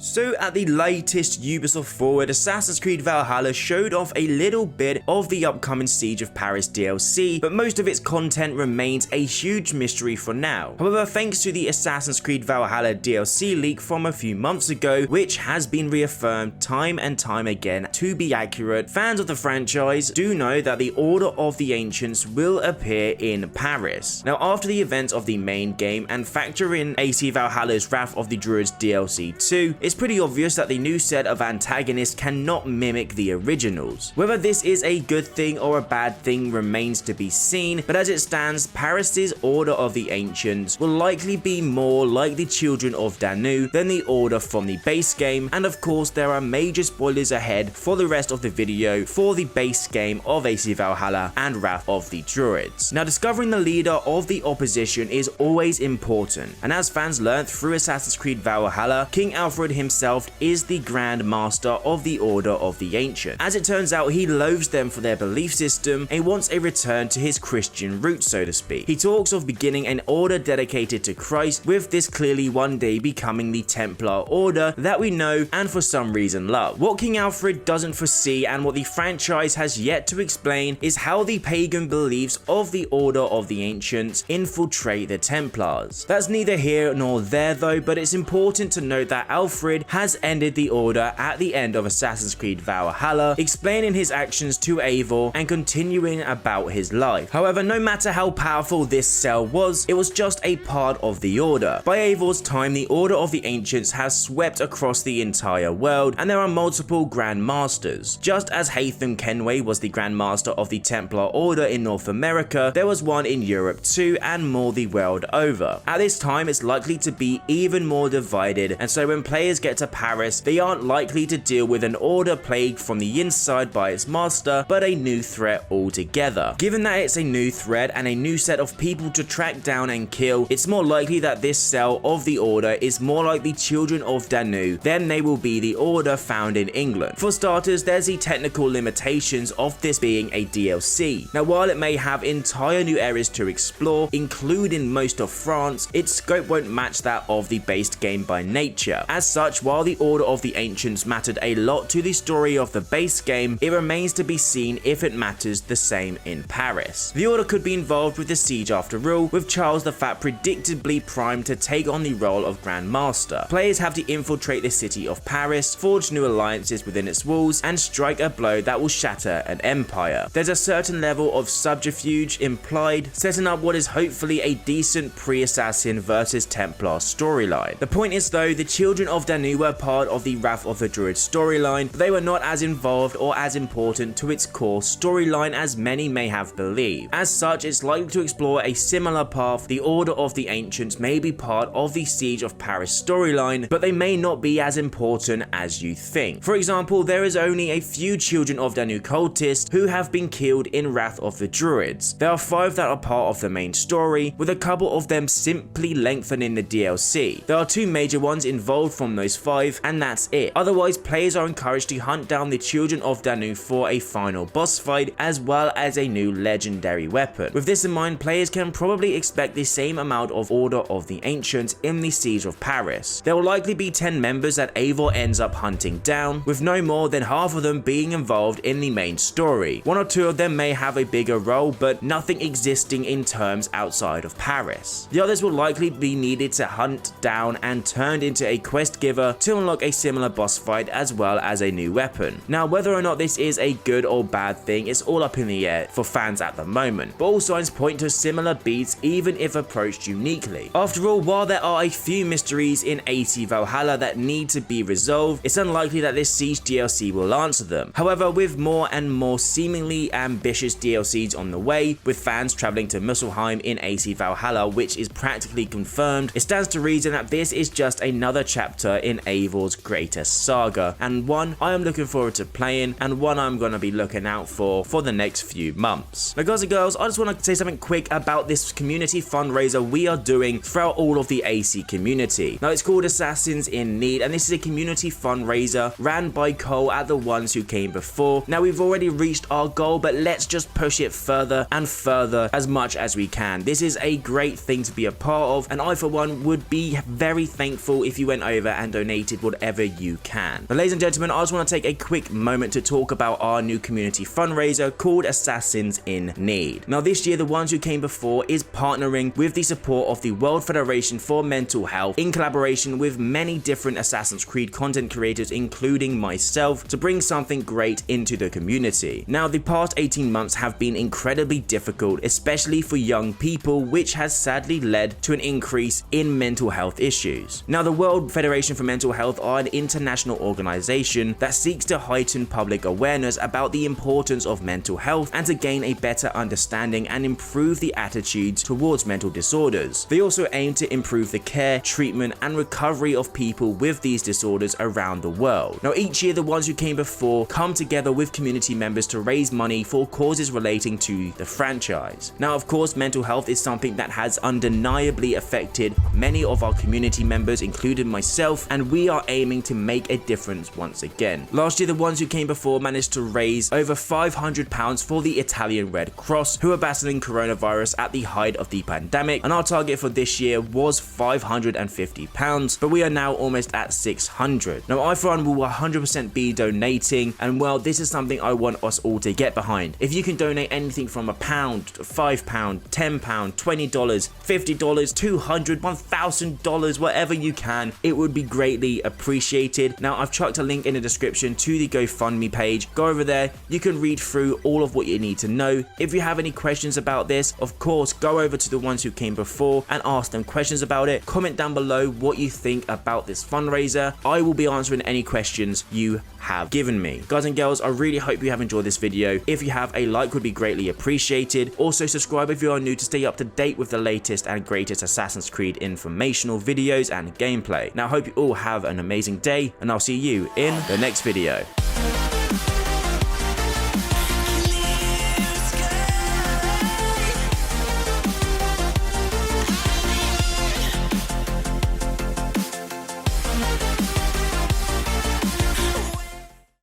So at the latest Ubisoft Forward, Assassin's Creed Valhalla showed off a little bit of the upcoming Siege of Paris DLC, but most of its content remains a huge mystery for now. However, thanks to the Assassin's Creed Valhalla DLC leak from a few months ago, which has been reaffirmed time and time again to be accurate, fans of the franchise do know that the Order of the Ancients will appear in Paris. Now, after the events of the main game and factor in AC Valhalla's Wrath of the Druids DLC 2, it's pretty obvious that the new set of antagonists cannot mimic the originals. Whether this is a good thing or a bad thing remains to be seen, but as it stands, Paris's Order of the Ancients will likely be more like the Children of Danu than the Order from the base game, and of course there are major spoilers ahead for the rest of the video for the base game of AC Valhalla and Wrath of the Druids. Now, discovering the leader of the opposition is always important, and as fans learned through Assassin's Creed Valhalla, King Alfred himself is the Grand Master of the Order of the Ancient. As it turns out, he loathes them for their belief system and wants a return to his Christian roots, so to speak. He talks of beginning an order dedicated to Christ, with this clearly one day becoming the Templar Order that we know and for some reason love. What King Alfred doesn't foresee and what the franchise has yet to explain is how the pagan beliefs of the Order of the Ancients infiltrate the Templars. That's neither here nor there though, but it's important to note that Alfred has ended the Order at the end of Assassin's Creed Valhalla, explaining his actions to Eivor and continuing about his life. However, no matter how powerful this cell was, it was just a part of the Order. By Eivor's time, the Order of the Ancients has swept across the entire world, and there are multiple Grand Masters. Just as Haytham Kenway was the Grand Master of the Templar Order in North America, there was one in Europe too, and more the world over. At this time, it's likely to be even more divided, and so when players get to Paris, they aren't likely to deal with an order plagued from the inside by its master, but a new threat altogether. Given that it's a new threat and a new set of people to track down and kill, it's more likely that this cell of the Order is more like the Children of Danu than they will be the Order found in England. For starters, there's the technical limitations of this being a DLC. Now, while it may have entire new areas to explore, including most of France, its scope won't match that of the base game by nature. As such, while the Order of the Ancients mattered a lot to the story of the base game, it remains to be seen if it matters the same in Paris. The Order could be involved with the siege after all, with Charles the Fat predictably primed to take on the role of Grand Master. Players have to infiltrate the city of Paris, forge new alliances within its walls, and strike a blow that will shatter an empire. There's a certain level of subterfuge implied, setting up what is hopefully a decent pre-Assassin versus Templar storyline. The point is though, the Children of Danu were part of the Wrath of the Druids storyline, but they were not as involved or as important to its core storyline as many may have believed. As such, it's likely to explore a similar path. The Order of the Ancients may be part of the Siege of Paris storyline, but they may not be as important as you think. For example, there is only a few Children of Danu cultists who have been killed in Wrath of the Druids. There are 5 that are part of the main story, with a couple of them simply lengthening the DLC. There are 2 major ones involved from those 5, and that's it. Otherwise, players are encouraged to hunt down the Children of Danu for a final boss fight, as well as a new legendary weapon. With this in mind, players can probably expect the same amount of Order of the Ancients in the Siege of Paris. There will likely be 10 members that Eivor ends up hunting down, with no more than half of them being involved in the main story. 1 or 2 of them may have a bigger role, but nothing existing in terms outside of Paris. The others will likely be needed to hunt down and turned into a quest giver to unlock a similar boss fight, as well as a new weapon. Now, whether or not this is a good or bad thing is all up in the air for fans at the moment, but all signs point to similar beats even if approached uniquely. After all, while there are a few mysteries in AC Valhalla that need to be resolved, it's unlikely that this Siege DLC will answer them. However, with more and more seemingly ambitious DLCs on the way, with fans traveling to Muspelheim in AC Valhalla, which is practically confirmed, it stands to reason that this is just another chapter in Eivor's greatest saga, and one I am looking forward to playing, and one I'm going to be looking out for the next few months. Now guys and girls, I just want to say something quick about this community fundraiser we are doing throughout all of the AC community. Now, it's called Assassins in Need, and this is a community fundraiser ran by Cole at the ones who came before. Now, we've already reached our goal, but let's just push it further and further as much as we can. This is a great thing to be a part of, and I for one would be very thankful if you went over and and donated whatever you can. But ladies and gentlemen, I just want to take a quick moment to talk about our new community fundraiser called Assassins in Need. Now this year, the ones who came before is partnering with the support of the World Federation for Mental Health in collaboration with many different Assassin's Creed content creators, including myself, to bring something great into the community. Now the past 18 months have been incredibly difficult, especially for young people, which has sadly led to an increase in mental health issues. Now the World Federation for Mental Health are an international organization that seeks to heighten public awareness about the importance of mental health and to gain a better understanding and improve the attitudes towards mental disorders. They also aim to improve the care, treatment, and recovery of people with these disorders around the world. Now each year, the ones who came before come together with community members to raise money for causes relating to the franchise. Now of course, mental health is something that has undeniably affected many of our community members, including myself, and we are aiming to make a difference once again. Last year, the ones who came before managed to raise over £500 for the Italian Red Cross, who are battling coronavirus at the height of the pandemic, and our target for this year was £550, but we are now almost at 600. Now I for one will 100% be donating, and well, this is something I want us all to get behind. If you can donate anything from £1, £5, £10, $20, $50, $200, $1,000, whatever you can, it would be greatly appreciated. Now I've chucked a link in the description to the GoFundMe page. Go over there, you can read through all of what you need to know. If you have any questions about this, of course, go over to the ones who came before and ask them questions about it. Comment down below what you think about this fundraiser. I will be answering any questions you have given me. Guys and girls, I really hope you have enjoyed this video. If you have, a like would be greatly appreciated. Also subscribe if you are new to stay up to date with the latest and greatest Assassin's Creed informational videos and gameplay. Now I hope you all have an amazing day, and I'll see you in the next video.